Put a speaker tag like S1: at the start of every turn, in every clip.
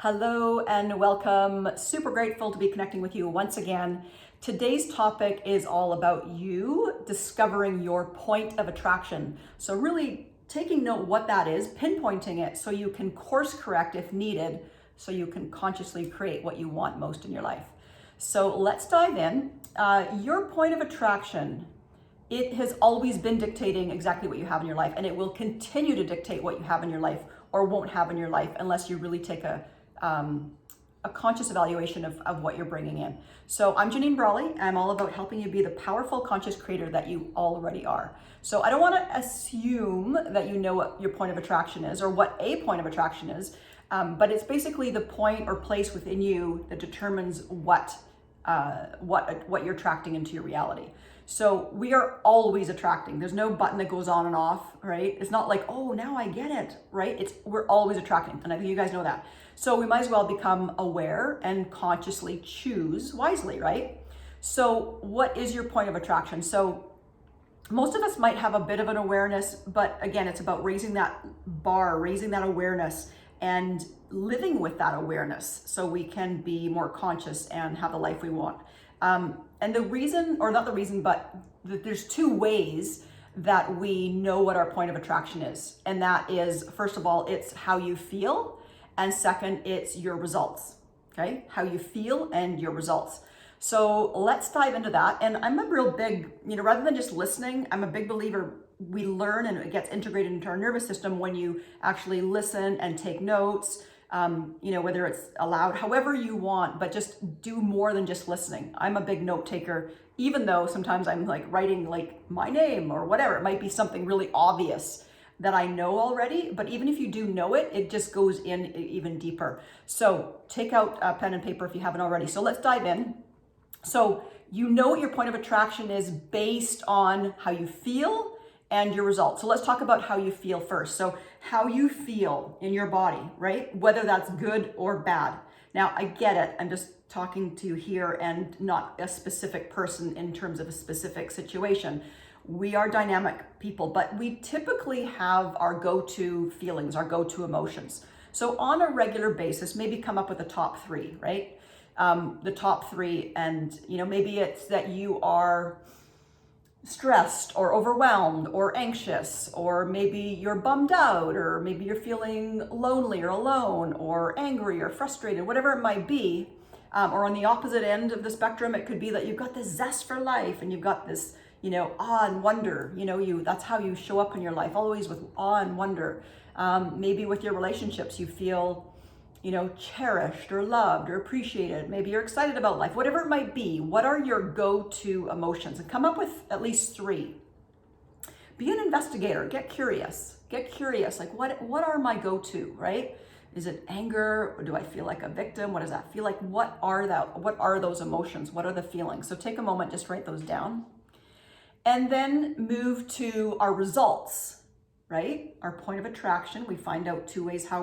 S1: Hello and welcome. Super grateful to be connecting with you once again. Today's topic is all about you discovering your point of attraction. So really taking note what that is, pinpointing it so you can course correct if needed, so you can consciously create what you want most in your life. So let's dive in. Your point of attraction, it has always been dictating exactly what you have in your life, and it will continue to dictate what you have in your life or won't have in your life unless you really take a conscious evaluation of what you're bringing in. So I'm Janine Brawley. I'm all about helping you be the powerful conscious creator that you already are. So I don't want to assume that you know what your point of attraction is or what a point of attraction is, but it's basically the point or place within you that determines what you're attracting into your reality. So we are always attracting. There's no button that goes on and off, right? It's not like, oh, now I get it, right? We're always attracting, and I think you guys know that. So we might as well become aware and consciously choose wisely, right? So what is your point of attraction? So most of us might have a bit of an awareness, but again, it's about raising that bar, raising that awareness, and living with that awareness so we can be more conscious and have the life we want. And the reason, or not the reason, but there's two ways that we know what our point of attraction is. And that is, first of all, it's how you feel. And second, it's your results, okay? How you feel and your results. So let's dive into that. And I'm a real big, rather than just listening, I'm a big believer we learn and it gets integrated into our nervous system when you actually listen and take notes. Whether it's aloud, however you want, but just do more than just listening. I'm a big note taker, even though sometimes I'm like writing like my name or whatever. It might be something really obvious that I know already, but even if you do know it, it just goes in even deeper. So take out a pen and paper if you haven't already. So let's dive in. So you know what your point of attraction is based on how you feel and your results. So let's talk about how you feel first. So how you feel in your body, right? Whether that's good or bad. Now, I get it. I'm just talking to you here and not a specific person in terms of a specific situation. We are dynamic people, but we typically have our go-to feelings, our go-to emotions. So on a regular basis, maybe come up with the top three, right? The top three, and maybe it's that you are stressed or overwhelmed or anxious, or maybe you're bummed out, or maybe you're feeling lonely or alone or angry or frustrated, whatever it might be. Or on the opposite end of the spectrum, it could be that you've got this zest for life and you've got this, awe and wonder. That's how you show up in your life, always with awe and wonder. Maybe with your relationships, you feel cherished or loved or appreciated. Maybe you're excited about life, whatever it might be. What are your go-to emotions? And come up with at least three. Be an investigator, get curious. Like what are my go-to, right? Is it anger? Or do I feel like a victim? What does that feel like? What are those emotions? What are the feelings? So take a moment, just write those down. And then move to our results, right? Our point of attraction. We find out two ways how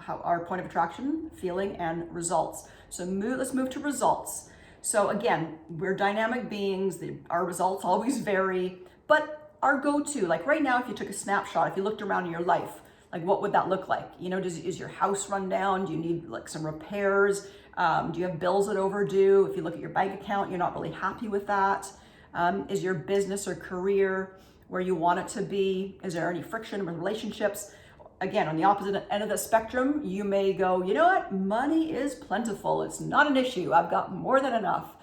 S1: our point of attraction, feeling, and results. So let's move to results. So again, we're dynamic beings. Our results always vary, but our go-to, like right now, if you took a snapshot, if you looked around in your life, like what would that look like? Is your house run down? Do you need like some repairs? Do you have bills that overdue? If you look at your bank account, you're not really happy with that. Is your business or career where you want it to be? Is there any friction with relationships? Again, on the opposite end of the spectrum, you may go, you know what? Money is plentiful. It's not an issue. I've got more than enough.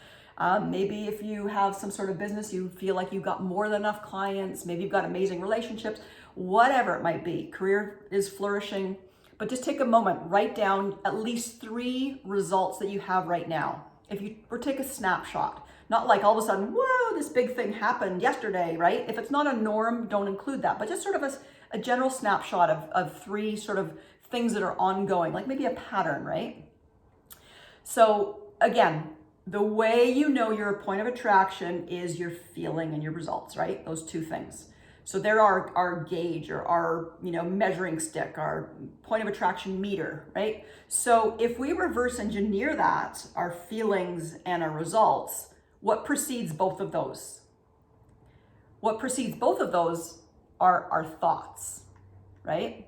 S1: Maybe if you have some sort of business, you feel like you've got more than enough clients. Maybe you've got amazing relationships, whatever it might be. Career is flourishing. But just take a moment, write down at least three results that you have right now. If you were to take a snapshot, not like all of a sudden, whoa, this big thing happened yesterday, right? If it's not a norm, don't include that. But just sort of a general snapshot of three sort of things that are ongoing, like maybe a pattern, right? So again, the way you know your point of attraction is your feeling and your results, right? Those two things. So they're our gauge or our measuring stick, our point of attraction meter, right? So if we reverse engineer that, our feelings and our results, what precedes both of those? What precedes both of those are our thoughts, right?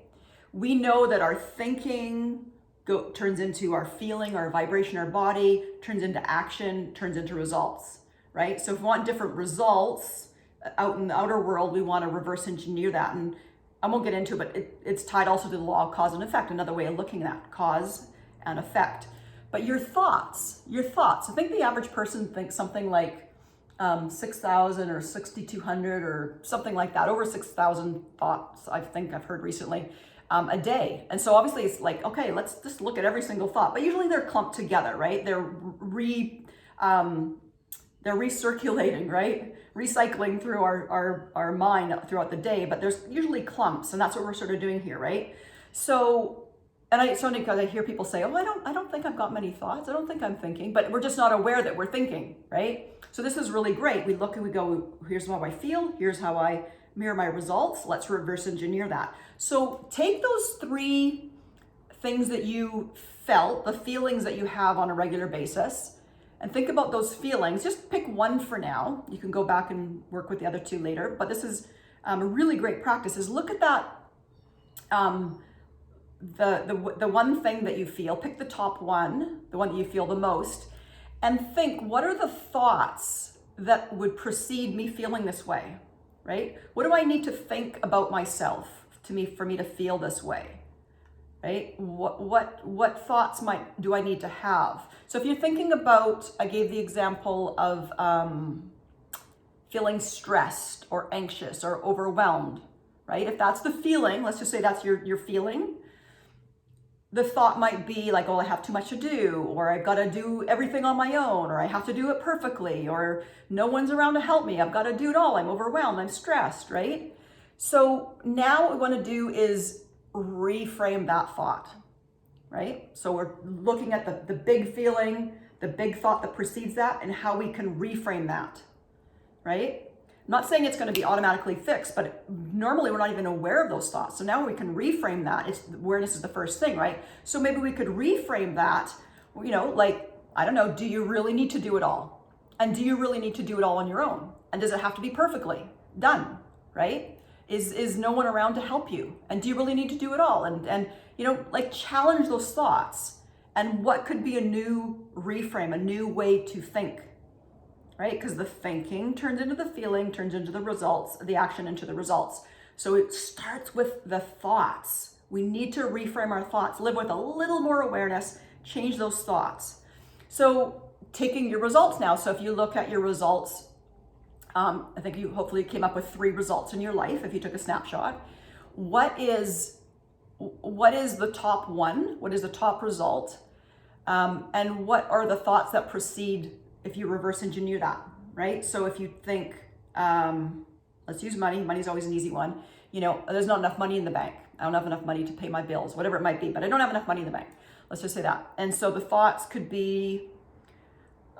S1: We know that our thinking turns into our feeling, our vibration, our body, turns into action, turns into results, right? So if we want different results out in the outer world, we want to reverse engineer that. And I won't get into it, but it's tied also to the law of cause and effect, another way of looking at cause and effect. But your thoughts, I think the average person thinks something like 6,000 or 6,200 or something like that, over 6,000 thoughts, I think I've heard recently, a day. And so obviously it's like, okay, let's just look at every single thought, but usually they're clumped together, right? They're recirculating, right? Recycling through our mind throughout the day, but there's usually clumps, and that's what we're sort of doing here, right? So, and because I hear people say, oh, I don't think I've got many thoughts. I don't think I'm thinking, but we're just not aware that we're thinking, right? So this is really great. We look and we go, here's how I feel. Here's how I mirror my results. Let's reverse engineer that. So take those 3 things that you felt, the feelings that you have on a regular basis, and think about those feelings. Just pick one for now. You can go back and work with the other 2 later, but this is a really great practice, is look at that, the one thing that you feel, pick the top one, the one that you feel the most, and think, what are the thoughts that would precede me feeling this way, right? What do I need to think about myself for me to feel this way, right? What thoughts do I need to have? So if you're thinking about, I gave the example of feeling stressed or anxious or overwhelmed, right? If that's the feeling, let's just say that's your feeling, the thought might be like, oh, I have too much to do, or I've got to do everything on my own, or I have to do it perfectly, or no one's around to help me. I've got to do it all. I'm overwhelmed. I'm stressed, right? So now what we want to do is reframe that thought, right? So we're looking at the big feeling, the big thought that precedes that, and how we can reframe that, right? I'm not saying it's going to be automatically fixed, but normally we're not even aware of those thoughts. So now we can reframe that. Awareness is the first thing, right? So maybe we could reframe that, like, I don't know, do you really need to do it all? And do you really need to do it all on your own? And does it have to be perfectly done, right? Is no one around to help you? And do you really need to do it all? And like, challenge those thoughts. And what could be a new reframe, a new way to think, right? Because the thinking turns into the feeling, turns into the results, the action into the results. So it starts with the thoughts. We need to reframe our thoughts, live with a little more awareness, change those thoughts. So taking your results now. So if you look at your results, I think you hopefully came up with 3 results in your life if you took a snapshot. What is the top one? What is the top result? And what are the thoughts that precede if you reverse engineer that, right? So if you think, let's use money. Money's always an easy one. There's not enough money in the bank. I don't have enough money to pay my bills, whatever it might be, but I don't have enough money in the bank. Let's just say that. And so the thoughts could be,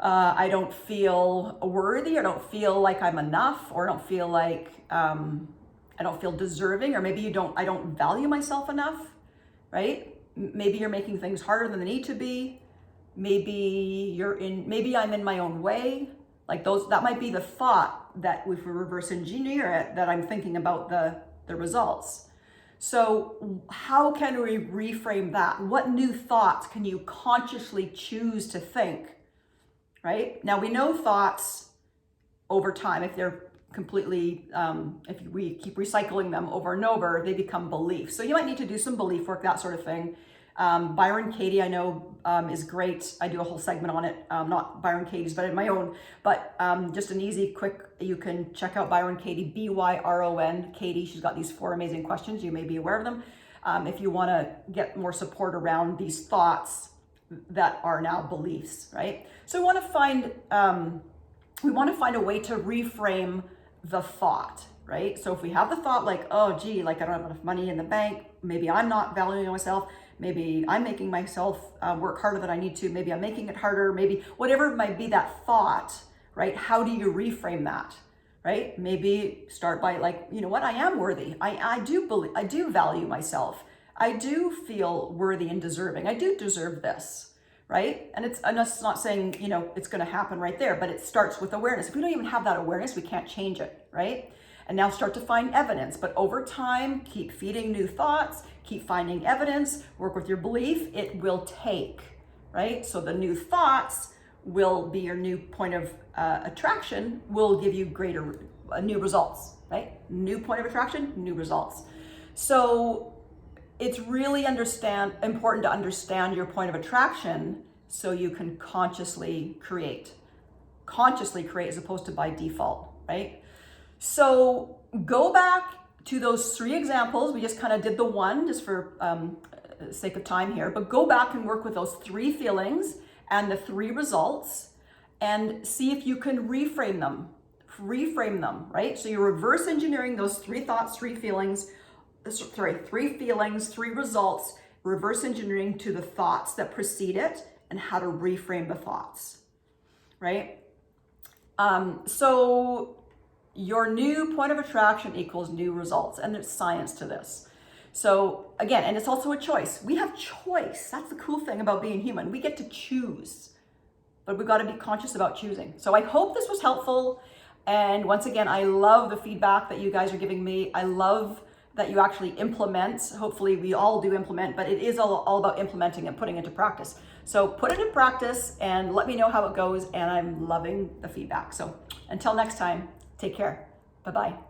S1: I don't feel worthy, or don't feel like I'm enough, or don't feel like, I don't feel deserving, or maybe I don't value myself enough, right? Maybe you're making things harder than they need to be. Maybe I'm in my own way. Like that might be the thought that if we reverse engineer it, that I'm thinking about the results. So how can we reframe that? What new thoughts can you consciously choose to think, right? Now we know thoughts over time, if they're completely, if we keep recycling them over and over, they become beliefs. So you might need to do some belief work, that sort of thing. Byron Katie, I know, is great. I do a whole segment on it, not Byron Katie's, but in my own, but just an easy, quick, you can check out Byron Katie, BYRON Katie. She's got these 4 amazing questions. You may be aware of them. If you want to get more support around these thoughts that are now beliefs, right? So we want to find a way to reframe the thought, right? So if we have the thought like, oh, gee, like I don't have enough money in the bank, maybe I'm not valuing myself, maybe I'm making myself work harder than I need to, maybe I'm making it harder, maybe whatever might be that thought, right? How do you reframe that, right? Maybe start by like, you know what, I am worthy. I do value myself. I do feel worthy and deserving. I do deserve this, right? And I'm just not saying, it's going to happen right there, but it starts with awareness. If we don't even have that awareness, we can't change it, right? And now start to find evidence. But over time, keep feeding new thoughts, keep finding evidence, work with your belief. It will take, right? So the new thoughts will be your new point of attraction, will give you greater new results, right? New point of attraction, new results. So it's really important to understand your point of attraction so you can consciously create as opposed to by default, right? So go back to those 3 examples. We just kind of did the one just for sake of time here, but go back and work with those 3 feelings and the 3 results and see if you can reframe them, right? So you're reverse engineering those 3 thoughts, 3 feelings, 3 results, reverse engineering to the thoughts that precede it and how to reframe the thoughts, right? So your new point of attraction equals new results, and there's science to this. So again, and it's also a choice. We have choice. That's the cool thing about being human. We get to choose, but we've got to be conscious about choosing. So I hope this was helpful. And once again, I love the feedback that you guys are giving me. I love that you actually implement. Hopefully we all do implement, but it is all about implementing and putting into practice. So put it in practice and let me know how it goes. And I'm loving the feedback. So until next time, take care. Bye-bye.